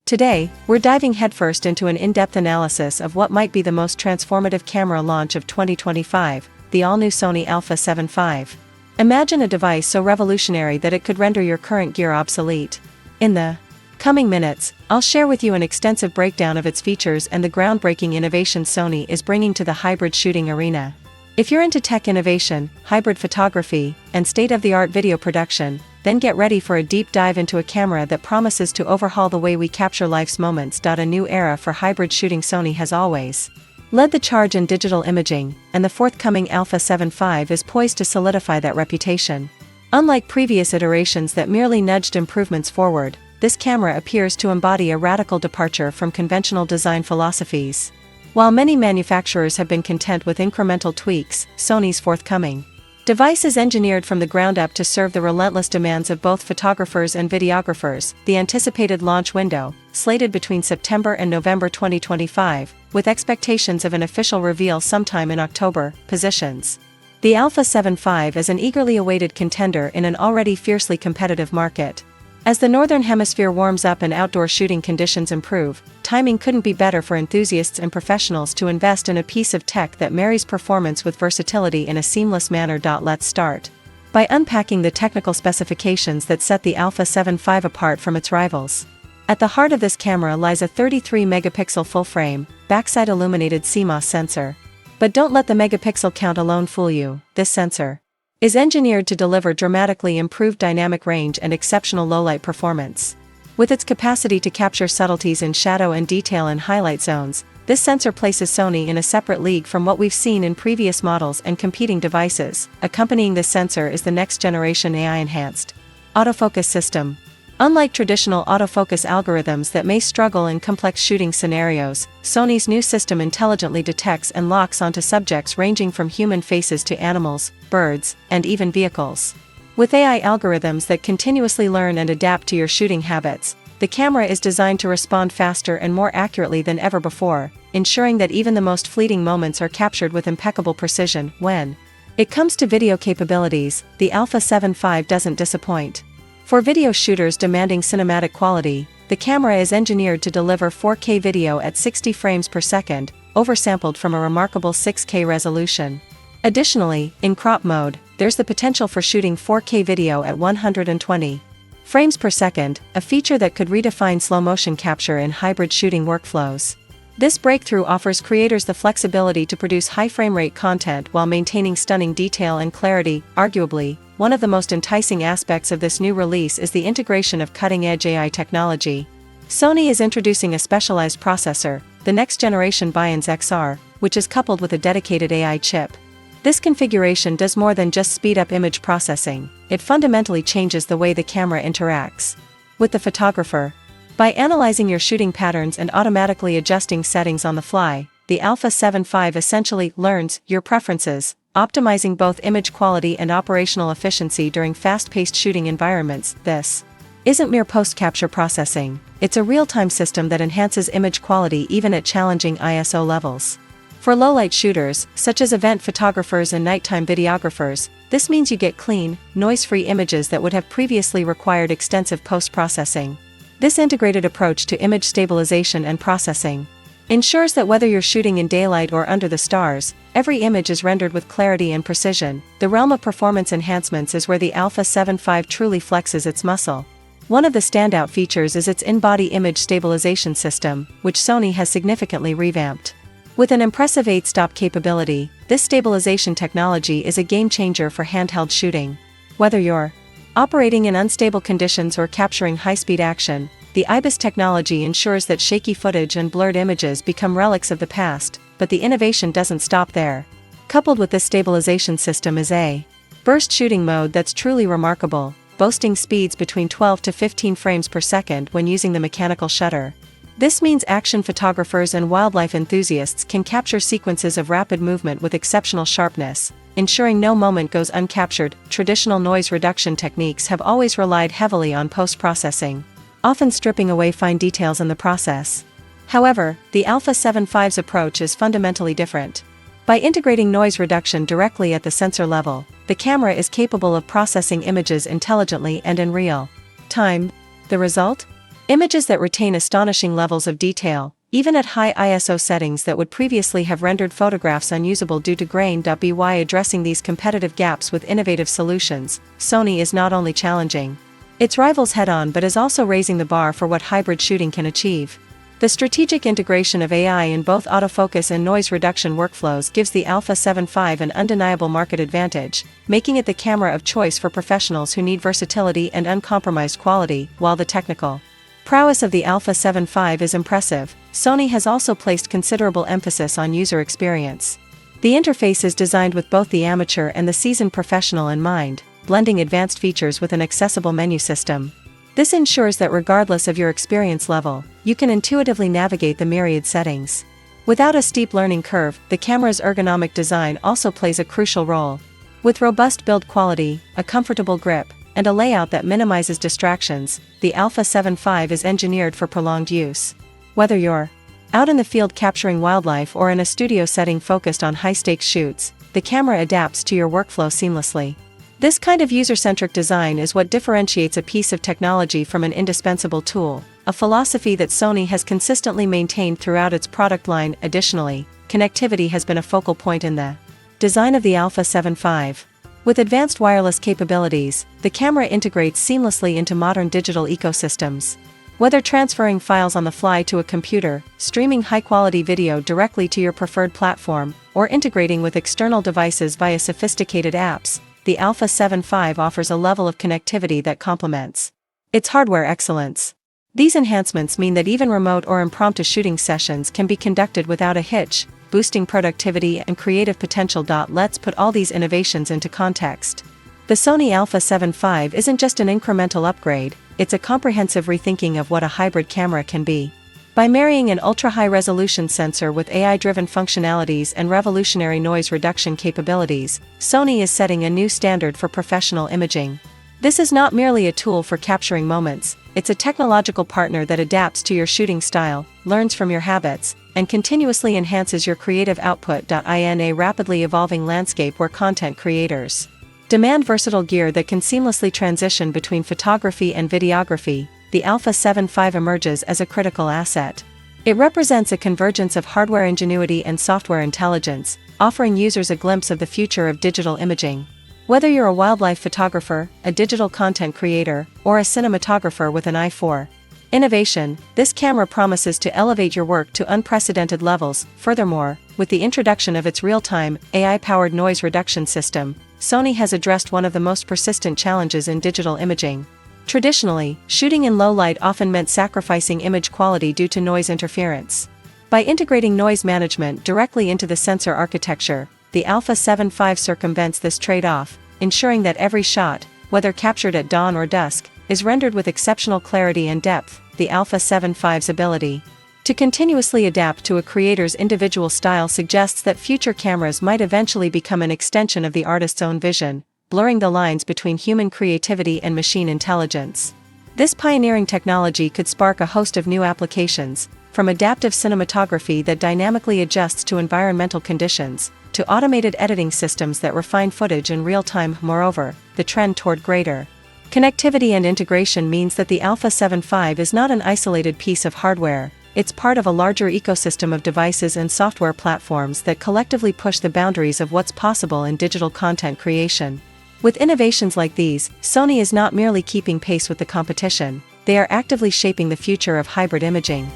Today, we're diving headfirst into an in-depth analysis of what might be the most transformative camera launch of 2025, the all-new Sony A7V. Imagine a device so revolutionary that it could render your current gear obsolete. In the coming minutes, I'll share with you an extensive breakdown of its features and the groundbreaking innovations Sony is bringing to the hybrid shooting arena. If you're into tech innovation, hybrid photography, and state-of-the-art video production, then get ready for a deep dive into a camera that promises to overhaul the way we capture life's moments. A new era for hybrid shooting. Sony has always led the charge in digital imaging, and the forthcoming A7V is poised to solidify that reputation. Unlike previous iterations that merely nudged improvements forward, this camera appears to embody a radical departure from conventional design philosophies. While many manufacturers have been content with incremental tweaks, Sony's forthcoming device is engineered from the ground up to serve the relentless demands of both photographers and videographers. The anticipated launch window, slated between September and November 2025, with expectations of an official reveal sometime in October, positions the A7V as an eagerly awaited contender in an already fiercely competitive market. As the Northern Hemisphere warms up and outdoor shooting conditions improve, timing couldn't be better for enthusiasts and professionals to invest in a piece of tech that marries performance with versatility in a seamless manner. Let's start by unpacking the technical specifications that set the A7V apart from its rivals. At the heart of this camera lies a 33-megapixel full-frame, backside illuminated CMOS sensor. But don't let the megapixel count alone fool you. This sensor is engineered to deliver dramatically improved dynamic range and exceptional low-light performance. With its capacity to capture subtleties in shadow and detail in highlight zones, this sensor places Sony in a separate league from what we've seen in previous models and competing devices. Accompanying this sensor is the next-generation AI-enhanced autofocus system. Unlike traditional autofocus algorithms that may struggle in complex shooting scenarios, Sony's new system intelligently detects and locks onto subjects ranging from human faces to animals, birds, and even vehicles. With AI algorithms that continuously learn and adapt to your shooting habits, the camera is designed to respond faster and more accurately than ever before, ensuring that even the most fleeting moments are captured with impeccable precision. When it comes to video capabilities, the A7V doesn't disappoint. For video shooters demanding cinematic quality, the camera is engineered to deliver 4K video at 60 frames per second, oversampled from a remarkable 6K resolution. Additionally, in crop mode, there's the potential for shooting 4K video at 120 frames per second, a feature that could redefine slow-motion capture in hybrid shooting workflows. This breakthrough offers creators the flexibility to produce high frame rate content while maintaining stunning detail and clarity. Arguably, one of the most enticing aspects of this new release is the integration of cutting-edge AI technology. Sony is introducing a specialized processor, the next-generation Bions XR, which is coupled with a dedicated AI chip. This configuration does more than just speed up image processing, it fundamentally changes the way the camera interacts with the photographer. By analyzing your shooting patterns and automatically adjusting settings on the fly, the A7V essentially learns your preferences, optimizing both image quality and operational efficiency during fast-paced shooting environments. This isn't mere post-capture processing, it's a real-time system that enhances image quality even at challenging ISO levels. For low-light shooters, such as event photographers and nighttime videographers, this means you get clean, noise-free images that would have previously required extensive post-processing. This integrated approach to image stabilization and processing ensures that whether you're shooting in daylight or under the stars, every image is rendered with clarity and precision. The realm of performance enhancements is where the A7V truly flexes its muscle. One of the standout features is its in-body image stabilization system, which Sony has significantly revamped. With an impressive 8-stop capability, this stabilization technology is a game-changer for handheld shooting. Whether you're operating in unstable conditions or capturing high-speed action, the IBIS technology ensures that shaky footage and blurred images become relics of the past, but the innovation doesn't stop there. Coupled with this stabilization system is a burst shooting mode that's truly remarkable, boasting speeds between 12 to 15 frames per second when using the mechanical shutter. This means action photographers and wildlife enthusiasts can capture sequences of rapid movement with exceptional sharpness, ensuring no moment goes uncaptured. Traditional noise reduction techniques have always relied heavily on post-processing, often stripping away fine details in the process. However, the A7V's approach is fundamentally different. By integrating noise reduction directly at the sensor level, the camera is capable of processing images intelligently and in real time. The result? Images that retain astonishing levels of detail, even at high ISO settings that would previously have rendered photographs unusable due to grain. By addressing these competitive gaps with innovative solutions, Sony is not only challenging its rivals head-on but is also raising the bar for what hybrid shooting can achieve. The strategic integration of AI in both autofocus and noise reduction workflows gives the A7V an undeniable market advantage, making it the camera of choice for professionals who need versatility and uncompromised quality. While the technical prowess of the A7V is impressive, Sony has also placed considerable emphasis on user experience. The interface is designed with both the amateur and the seasoned professional in mind, blending advanced features with an accessible menu system. This ensures that regardless of your experience level, you can intuitively navigate the myriad settings. Without a steep learning curve, the camera's ergonomic design also plays a crucial role. With robust build quality, a comfortable grip, and a layout that minimizes distractions, the A7V is engineered for prolonged use. Whether you're out in the field capturing wildlife or in a studio setting focused on high-stakes shoots, the camera adapts to your workflow seamlessly. This kind of user-centric design is what differentiates a piece of technology from an indispensable tool, a philosophy that Sony has consistently maintained throughout its product line. Additionally, connectivity has been a focal point in the design of the A7V. With advanced wireless capabilities, the camera integrates seamlessly into modern digital ecosystems. Whether transferring files on the fly to a computer, streaming high-quality video directly to your preferred platform, or integrating with external devices via sophisticated apps, the A7V offers a level of connectivity that complements its hardware excellence. These enhancements mean that even remote or impromptu shooting sessions can be conducted without a hitch, boosting productivity and creative potential. Let's put all these innovations into context. The Sony A7V isn't just an incremental upgrade, it's a comprehensive rethinking of what a hybrid camera can be. By marrying an ultra-high-resolution sensor with AI-driven functionalities and revolutionary noise reduction capabilities, Sony is setting a new standard for professional imaging. This is not merely a tool for capturing moments, it's a technological partner that adapts to your shooting style, learns from your habits, and continuously enhances your creative output. In a rapidly evolving landscape where content creators demand versatile gear that can seamlessly transition between photography and videography, the A7V emerges as a critical asset. It represents a convergence of hardware ingenuity and software intelligence, offering users a glimpse of the future of digital imaging. Whether you're a wildlife photographer, a digital content creator, or a cinematographer with an eye for innovation, this camera promises to elevate your work to unprecedented levels. Furthermore, with the introduction of its real-time, AI-powered noise reduction system, Sony has addressed one of the most persistent challenges in digital imaging. Traditionally, shooting in low light often meant sacrificing image quality due to noise interference. By integrating noise management directly into the sensor architecture, the A7V circumvents this trade-off, ensuring that every shot, whether captured at dawn or dusk, is rendered with exceptional clarity and depth. The A7V's ability to continuously adapt to a creator's individual style suggests that future cameras might eventually become an extension of the artist's own vision, blurring the lines between human creativity and machine intelligence. This pioneering technology could spark a host of new applications, from adaptive cinematography that dynamically adjusts to environmental conditions, to automated editing systems that refine footage in real time. Moreover, the trend toward greater connectivity and integration means that the A7V is not an isolated piece of hardware, it's part of a larger ecosystem of devices and software platforms that collectively push the boundaries of what's possible in digital content creation. With innovations like these, Sony is not merely keeping pace with the competition, they are actively shaping the future of hybrid imaging.